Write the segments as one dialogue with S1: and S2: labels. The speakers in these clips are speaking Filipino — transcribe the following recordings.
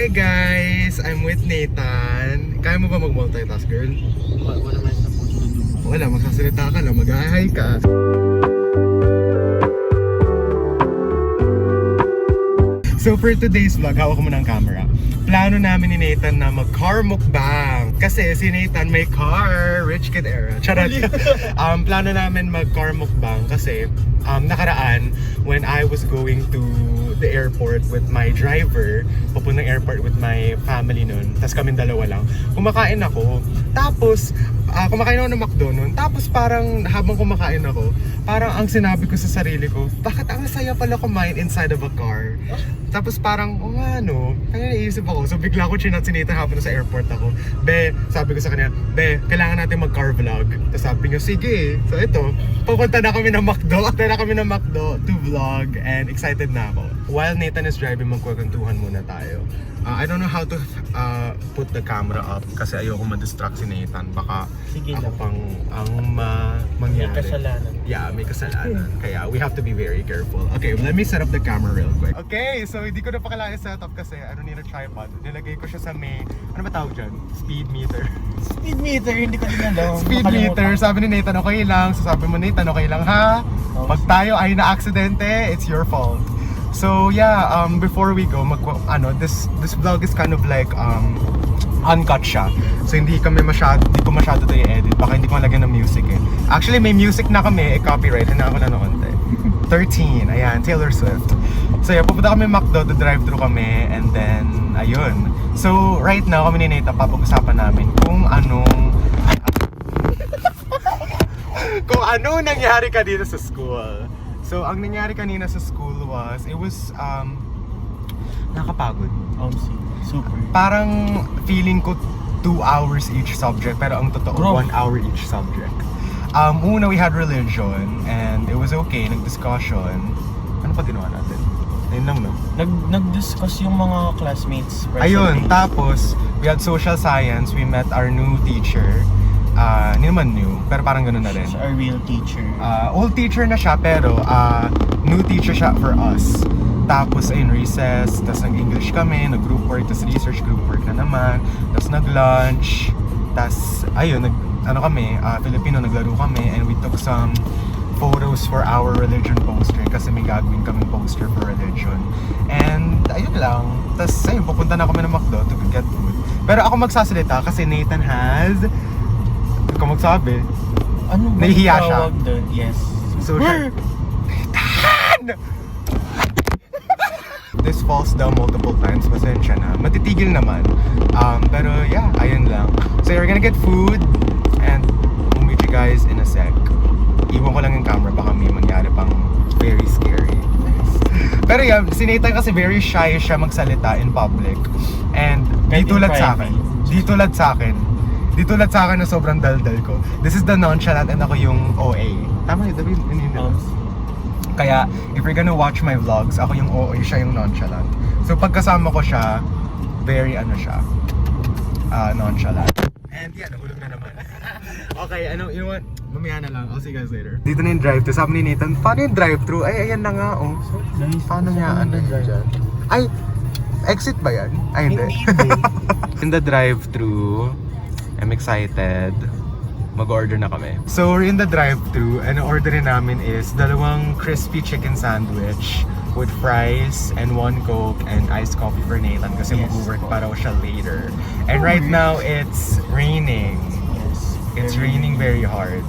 S1: Hey guys! I'm with Nathan. Kaya mo ba mag-multitask, girl?
S2: What am I supposed to do?
S1: Wala, magsasalita ka lang, mag-hi ka. So for today's vlog, hawak ko muna ang camera. Plano namin ni Nathan na mag-car mukbang. Kasi si Nathan may car, rich kid era. Charot. Plano namin mag-car mukbang kasi nakaraan when I was going to the airport with my driver, papuntang airport with my family nun, tapos kaming dalawa lang, kumakain ako. Tapos, kumakain ako ng McDo nun. Tapos parang habang kumakain ako, parang ang sinabi ko sa sarili ko, bakit ang saya pala kumain inside of a car? Tapos parang, oh nga no, kaya naisip ako. So bigla ko chinat si Nathan habang sa airport ako. Be, sabi ko sa kanya, Be, kailangan natin mag-car vlog. Tapos sabi niya, sige. So ito, pupunta na kami ng McDo. Punta na kami ng McDo to vlog and excited na ako. While Nathan is driving, magkwentuhan muna tayo. I don't know how to put the camera up kasi ayoko ma-distract si Nathan. Baka
S2: Sige
S1: ako
S2: lang.
S1: pang ang mangyari.
S2: May kasalanan.
S1: Yeah, may kasalanan. Kaya we have to be very careful. Okay, let me set up the camera real quick. Okay, so hindi ko na pa kailangan set up kasi I don't need a tripod. Nilagay ko siya sa may, ano ba tawag dyan? Speed meter.
S2: Speed meter, hindi ko din alam.
S1: Speed meter. Sabi ni Nathan, okay lang. So sabi mo, Nathan, okay lang ha? Pag tayo ay na-aksidente, it's your fault. So yeah, before we go, this vlog is kind of like uncut siya. So hindi ko masyado to i-edit. Baka hindi ko malagyan ng music eh. Actually may music na kami, copyright na ako na noon. 13, ayan, Taylor Swift. So yeah, pupunta kami McDo, drive-thru kami, and then ayun. So right now kami ni Nathan, papag-usapan namin kung anong kung ano nangyari ka dito sa school. So, ang nangyari kanina sa school was, it was, nakapagod.
S2: Super.
S1: Parang feeling ko 2 hours each subject, pero ang totoo,
S2: Bro.
S1: 1 hour each subject. Una, we had religion, and it was okay, nag-discussion. Ano pa ginawa natin? Ayun lang, no?
S2: Nag-discuss yung mga classmates.
S1: Ayun, tapos, we had social science, we met our new teacher. Hindi naman new, pero parang gano'n na rin.
S2: She's our real teacher.
S1: Old teacher na siya, pero new teacher siya for us. Tapos ayun, recess, tapos nag-English kami, nag-group work, tapos research group work na naman, tapos nag-lunch, tapos ayun, Filipino, naglaro kami, and we took some photos for our religion poster kasi may gagawin kaming poster for religion. And ayun lang, tapos ayun, pupunta na kami ng McDo to get food. Pero ako magsasalita kasi Nathan has, kung magsabi,
S2: Ano ba
S1: nahihiya
S2: yung
S1: siya.
S2: tawag doon? Yes.
S1: So, Nathan! This falls down multiple times, pasensya na. Matitigil naman. Pero yeah, ayun lang. So we're gonna get food and we'll meet you guys in a sec. Iwan ko lang yung camera, baka may mangyari pang very scary. Pero yeah, si Nathan kasi very shy siya magsalita in public. And di tulad sa akin. Di tulad sa akin na sobrang daldal ko. This is the nonchalant and ako yung OA. Tama yun, David? Kaya, if you're gonna watch my vlogs, ako yung OA, siya yung nonchalant. So pagkasama ko siya, very nonchalant. And yeah, nahulog na naman. Okay, you know what? Mamaya na lang. I'll see you guys later. Dito na yung drive-thru. Sabi ni Nathan, paano yung drive-thru? Ay, ayan na nga, oh. Paano niya, dyan? Ay, exit ba yan? Ay, hindi. In the drive-thru, I'm excited. Mag-order na kami. So, we're in the drive-thru and orderin namin is 2 crispy chicken sandwich with fries and 1 Coke and iced coffee for Nathan kasi mag-work pa raw siya later. And right now, it's raining.
S2: Yes.
S1: It's raining very hard.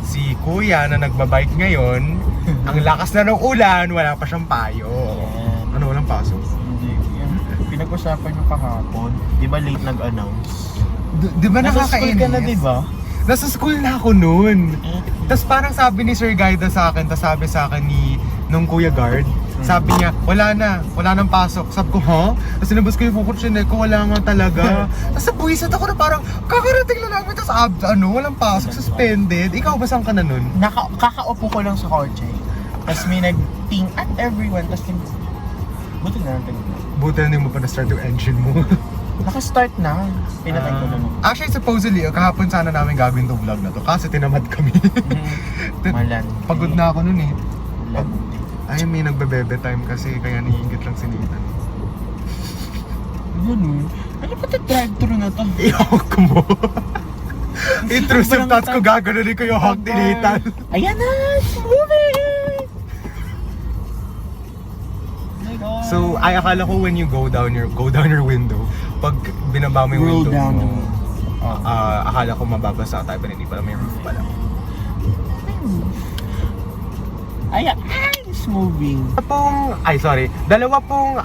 S1: Si Kuya na nagbabike ngayon, ang lakas na ng ulan, wala pa siyang payo.
S2: Yan.
S1: Ano, walang paso?
S2: Hindi. Yan. Pinag-usapan yung kahapon. Di ba late nag-announce?
S1: Di ba
S2: Nasa school
S1: nakakainis?
S2: ka na, di ba?
S1: Nasa school na ako noon. Tapos parang sabi ni Sir Guida sa akin, tapos sabi sa akin nung Kuya Guard, sabi niya, wala nang pasok. Sabi ko, ha? Tapos sinabas ko yung kukutsinet ko, wala nga talaga. Tapos nabuhisit ako na parang, kakarating lang namin, tapos walang pasok, suspended. Ikaw, ba saan ka na nun?
S2: Kakaupo ko lang sa kotse. Tapos may nag-ping at everyone. Tapos buti na natin.
S1: Buti na hindi mo pa na-start yung engine mo.
S2: Naka-start na. Pinatay ko naman.
S1: Actually, supposedly, kahapon sana namin gagawin itong vlog na to kasi tinamad kami.
S2: Malandi.
S1: Pagod na ako nun eh.
S2: Malandi.
S1: Ay, may nagbe-bebe time kasi kaya naiingit lang si Nathan.
S2: ganun. Ano ba ito drive-thru na to?
S1: I-hawk mo. Intrusive thoughts ko, gaganunin ko yung hawk ni Nathan.
S2: Ayan na! It's moving! Oh my God.
S1: So, ay akala ko when you go down your window, pag binaba mo yung
S2: Roll
S1: window
S2: down
S1: mo,
S2: yung-
S1: akala ko mababasa tayo, pero hindi pala, may roof pala.
S2: Ayan! It's moving.
S1: Dalawa pong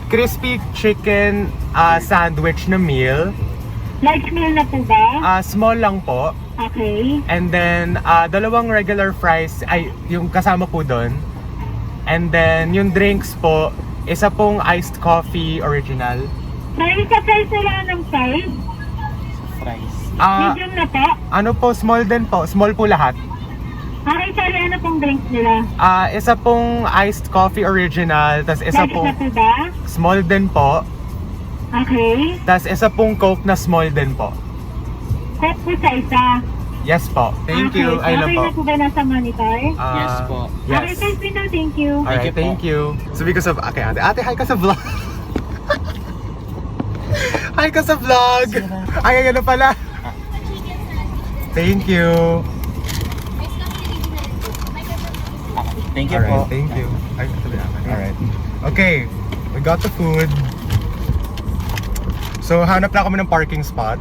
S1: crispy chicken sandwich na meal.
S3: Large meal na po ba?
S1: Small lang po.
S3: Okay.
S1: And then, dalawang regular fries, ay, yung kasama po doon. And then, yung drinks po, isa pong iced coffee original.
S3: May sa price nila ng size?
S2: Fries.
S3: Medium na po?
S1: Ano po, small din po. Small po lahat.
S3: Okay, sorry, ano pong drinks nila?
S1: Isa pong iced coffee original, tas isa
S3: Large
S1: pong
S3: na po ba?
S1: small din po.
S3: Okay.
S1: Tas isa pong coke na small din po.
S3: Coke po sa isa.
S1: Yes po. Thank
S3: Okay.
S1: you. Ayun lang
S3: Okay
S1: po.
S3: na po ba nasa monitor?
S2: Yes po.
S1: Yes.
S3: Okay, thank you na, thank you.
S1: Alright, thank you. So because of, okay, ate, hi ka sa vlog. Hi ka sa vlog. Ay, ayan na pala. Thank you.
S2: Thank you po.
S1: Alright, thank you. Ay, alright. Okay, we got the food. So, hanap lang kami ng parking spot.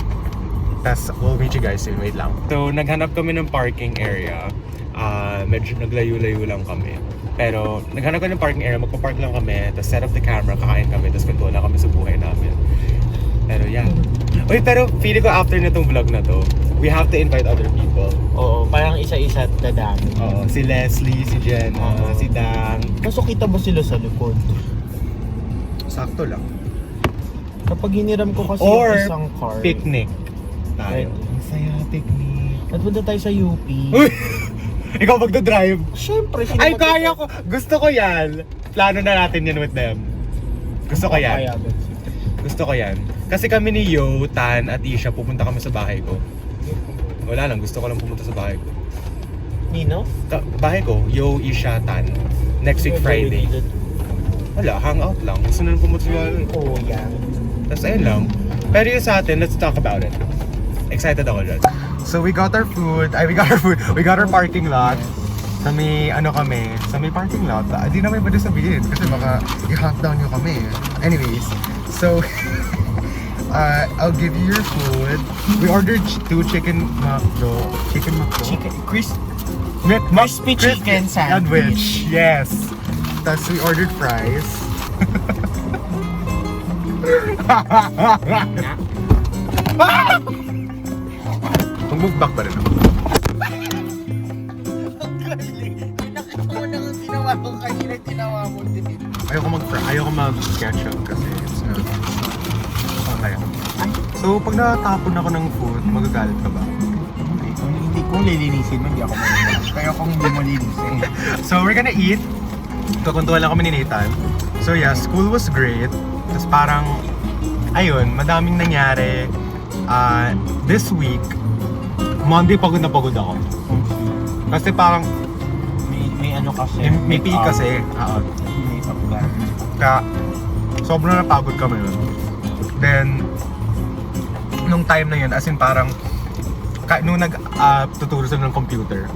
S1: Tas, we'll meet you guys soon. Wait lang. So, naghanap kami ng parking area. Medyo naglayo-layo lang kami. Pero, naghanap kami ng parking area. Magpa-park lang kami. Tas, set up the camera. Kakain kami. Tas, kwentuhan lang kami sa buhay namin. Pero, yeah. Uy, pero feeling ko after na tong vlog na to, we have to invite other people.
S2: Oo, parang isa-isa at dadami.
S1: Oo, si Leslie, si Jenna,
S2: Oo.
S1: si Dang.
S2: Kaso kita ba sila sa likod?
S1: Sakto lang.
S2: Kapag hiniram ko kasi
S1: Or
S2: yung isang car.
S1: picnic tayo.
S2: Pwede.
S1: Ang saya, picnic.
S2: At punta tayo sa UP.
S1: Uy! Ikaw magdadrive.
S2: Siyempre,
S1: Ay, kaya ko! Gusto ko yan. Plano na natin yan with them. Gusto ko yan.
S2: Papayagan.
S1: Gusto ko yan. Kasi kami ni Yo, Tan, at Isha, pupunta kami sa bahay ko. Wala lang, gusto ko lang pumunta sa bahay ko.
S2: Nino?
S1: Bahay ko, Yo, Isha, Tan. Next week, Friday. Wala, hangout lang. Gusto na lang pumunta sa bahay.
S2: Oo, yan.
S1: Tapos ayun lang. Pero yung sa atin, let's talk about it. Excited ako dyan. So we got our food. We got our parking lot. Sa may, sa may parking lot. Hindi naman pwede sabihin kasi baka i-hunt down nyo kami. Anyways, so, I'll give you your food. We ordered 2 chicken McDo. Chicken
S2: Crispy chicken sandwich.
S1: Yes. Tapos we ordered fries. Magmukbang ba rin ako?
S2: Ako na ang ginawa ko kanina, ginawa mo din.
S1: Ayoko mag-ketchup kasi it's not ayaw. So, pag natapon ako ng food, magagalit ka ba?
S2: Hindi ko lilinisin, hindi ako malilinis. Kaya kung hindi mo linisin.
S1: So, we're gonna eat. Kakuntuhan lang kami ni Nathan. So, yeah, school was great. Tapos parang, ayun, madaming nangyari. This week, Monday pagod na pagod ako. Kasi parang,
S2: May ano kasi.
S1: may PE kasi.
S2: May apply.
S1: Kaya, sobrang napagod kami nun. Then, nung time na yun, as in parang, nung tuturo sila ng computer,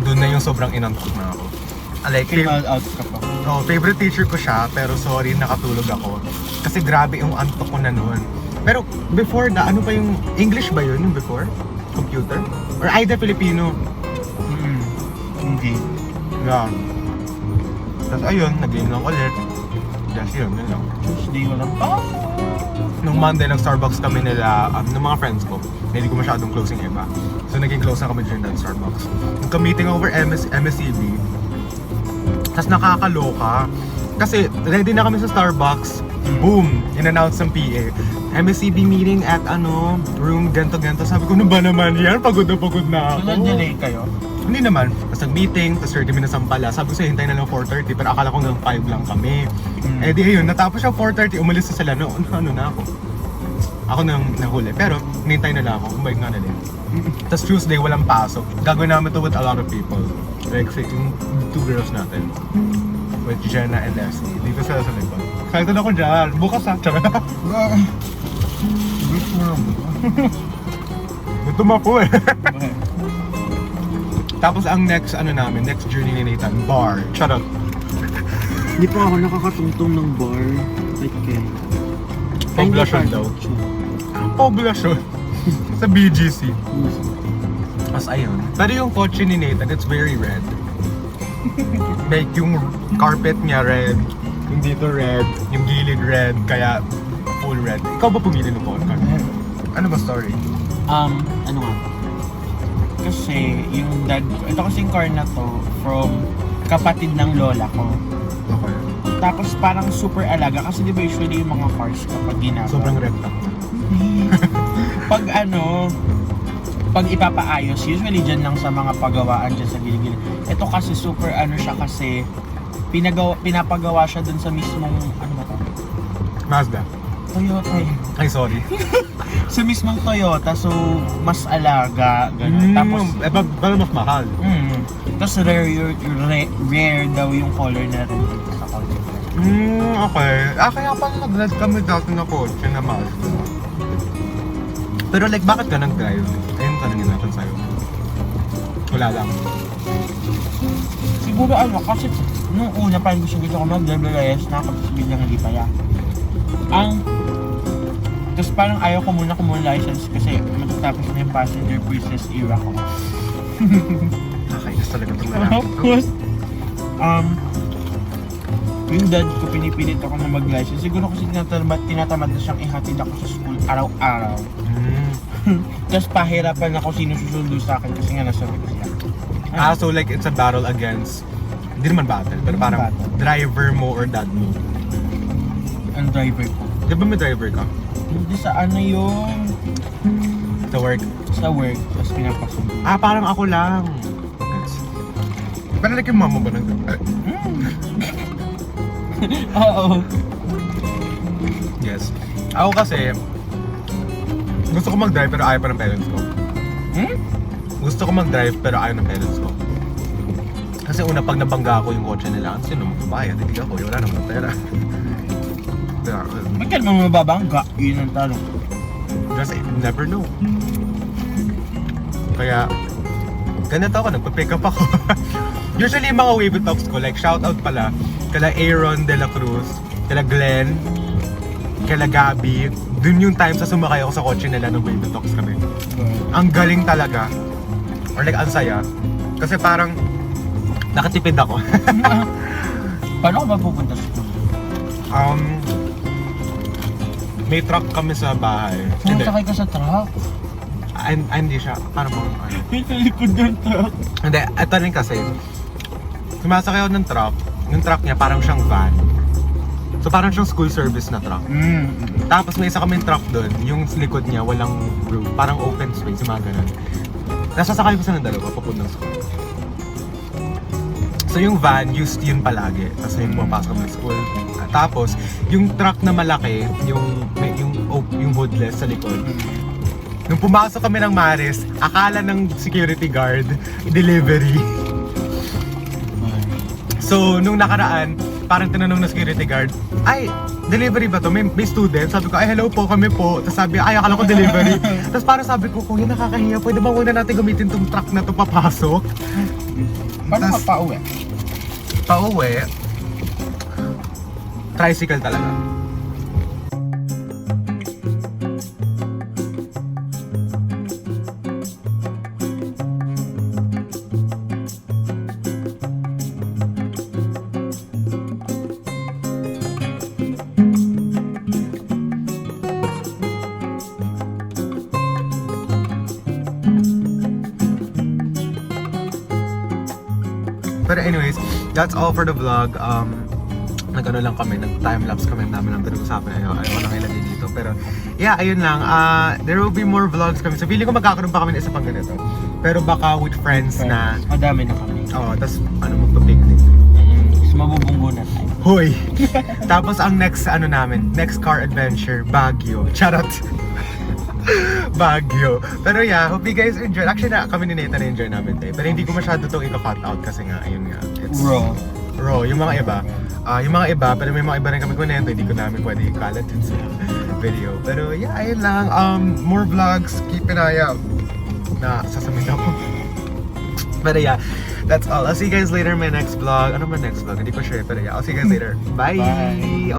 S1: doon na yung sobrang inantok na ako. Like,
S2: Out ka pa.
S1: favorite teacher ko siya, pero sorry, nakatulog ako. Kasi grabe yung antok ko na noon. Pero before da, ano pa yung, English ba yun yung before? Computer? Or either Filipino?
S2: Hindi.
S1: Yeah. Tapos ayun, nag-game lang ulit. Just yun lang.
S2: Tuesday walang pasok.
S1: Nung Monday, nag-Starbucks kami nila, ng mga friends ko. Hindi ko masyadong closing iba. So naging close na kami during that Starbucks. Nagka-meeting over MSCB. Tapos nakakaloka. Kasi ready na kami sa Starbucks. Boom! In-announce ng PA. MSCB meeting at room ganto-ganto. Sabi ko, ano ba naman yan? Pagod na ako.
S2: So, nag-delay kayo?
S1: Hindi naman. Tapos nag-meeting, tapos 30 minutes ang pala. Sabi ko sa'yo, hintay na lang 4:30, pero akala ko hanggang 5 lang kami. Eh di ayun, natapos siya 4:30, umalis na sila. Ano na ako. Ako nang nahuli. Pero, hinintay na lang ako. Umbalik nga na din. Tapos Tuesday, walang pasok. Gagawin namin to with a lot of people. Like, yung 2 girls natin. With Jenna and Leslie. Dito sila sa likod. Excited ako dyan. Bukas ha. Tsaka. Ito po eh. Tapos ang next next journey ni Nathan, bar. Charot.
S2: Hindi pa ako nakakatungtong ng bar. Like,
S1: Poblasyon daw. Poblasyon. Sa BGC. As ayun. Pero yung kotse ni Nathan, it's very red. Like yung carpet niya red, yung dito red, yung gilid red, kaya full red. Ikaw ba pumili ng car? Ano ba story?
S2: Ano nga? Kasi yung dad ko, ito kasing car na to from kapatid ng lola ko.
S1: Okay.
S2: Tapos parang super alaga kasi di ba usually yung mga cars kapag ginagawa.
S1: Sobrang red lang.
S2: Pag ipapaayos, usually dyan lang sa mga pagawaan dyan sa gilid-gilid. Ito kasi super siya kasi pinapagawa siya dun sa mismong, ano ba to?
S1: Mazda.
S2: Toyota eh.
S1: Ay, sorry.
S2: Sa mismong Toyota, so mas alaga, gano'n. Tapos,
S1: pero mas mahal.
S2: tapos rare daw yung color na red sa kotse.
S1: Okay. Kaya pala nag-red kami dati na kotse na Mazda. Pero like, bakit ka nag-drive? Ayun tanongin natin sa'yo. Wala lang.
S2: Siguro kasi nung una parang gusto ko mag-drive na ako, tapos biglang hindi pa yan. Tapos parang ayaw ko muna license kasi matatapos na yung passenger princess era ko.
S1: Nakakainis talaga itong lalaki.
S2: Tapos, yung dad ko pinipilit ako na mag-license. Siguro kasi tinatamad na siyang ihatid ako sa school araw-araw. Tapos pahirapan ako sino susundo sa akin kasi nga nasa ko siya.
S1: So like it's a battle against, hindi naman battle, pero parang driver mo or dad mo.
S2: Ang driver ko.
S1: Di ba may driver ka?
S2: Hindi sa yung
S1: Sa work?
S2: sa work, tapos pinapasundo.
S1: Parang ako lang. Yes. Pero like yung mama ba nang
S2: Oo.
S1: Yes. Ako kasi, gusto ko mag-drive pero ayaw pa ng parents ko. Gusto ko mag-drive pero ayaw ng parents ko. Kasi una, pag nabangga ako yung kotse nila, sino magbabayad? Hindi ako, wala naman ng pera.
S2: Ba't ka naman mababangga? Yun ang tanong.
S1: Just never know. Kaya, ganito ako, nagpa-pick up ako. Usually yung mga wave talks ko, like shoutout pala, kala Aaron De La Cruz, kala Glenn, kala Gabi. Dun yung time sa sumakay ako sa kotse nila nung wave talks kami. Ang galing talaga. Or like, ang saya. Kasi parang, nakatipid ako.
S2: Paano ka ba pupunta sa school?
S1: May truck kami sa bahay. Hindi.
S2: Sumasakay ka sa truck?
S1: Hindi siya. Paano mo?
S2: May talikod ng truck.
S1: Hindi, ito rin kasi. Sumasakay ako ng truck. Yung truck niya parang siyang van. So parang siyang school service na truck. Tapos may isa kaming truck doon. Yung likod niya walang roof. Parang open space, yung mga ganun. Nasasakay ko sa ng dalawa papuntang school. So yung van, used yun palagi. Tapos yung pumapasok ng school. Tapos, yung truck na malaki, yung hoodless sa likod. Nung pumasok kami ng Maris, akala ng security guard, delivery. So, nung nakaraan, parang tinanong ng security guard, ay, delivery ba to? May student? Sabi ko, ay, hello po, kami po. Tapos sabi, ay, akala ko delivery. Tapos parang sabi ko, kuya, nakakahiya. Pwede ba muna natin gamitin tong truck na to papasok?
S2: Paano ka pauwi?
S1: Pauwi, tricycle talaga. Pero anyways, that's all for the vlog. Nag-ano lang kami, nag-timelapse kami namin ang pinag-usapan na ayoko nang ilagay dito. Pero yeah, ayun lang. There will be more vlogs kami. So feeling ko magkakaroon pa kami ng isa pang ganito. Pero baka with friends na...
S2: Madami na kami.
S1: Oo, tapos magpa-picnic.
S2: Tapos mabubunggo na tayo.
S1: Hoy! Tapos ang next next car adventure, Baguio. Charot! Baguio. Pero yeah, hope you guys enjoy. Actually kami ni Nathan na-enjoy namin tayo. Pero hindi ko masyado itong i-cut out kasi nga, ayun nga. It's
S2: Raw.
S1: raw, yung mga iba. Yung mga iba, pero may mga iba rin kami kunento, hindi ko namin pwede ikalat dun sa video. Pero yeah, ayun lang. More vlogs, keep an eye out. Na, sasabihin ako. Pero yeah, that's all. I'll see you guys later in my next vlog. Ano ba next vlog? Hindi ko sure, pero yeah, I'll see you guys later. Bye!
S2: Bye.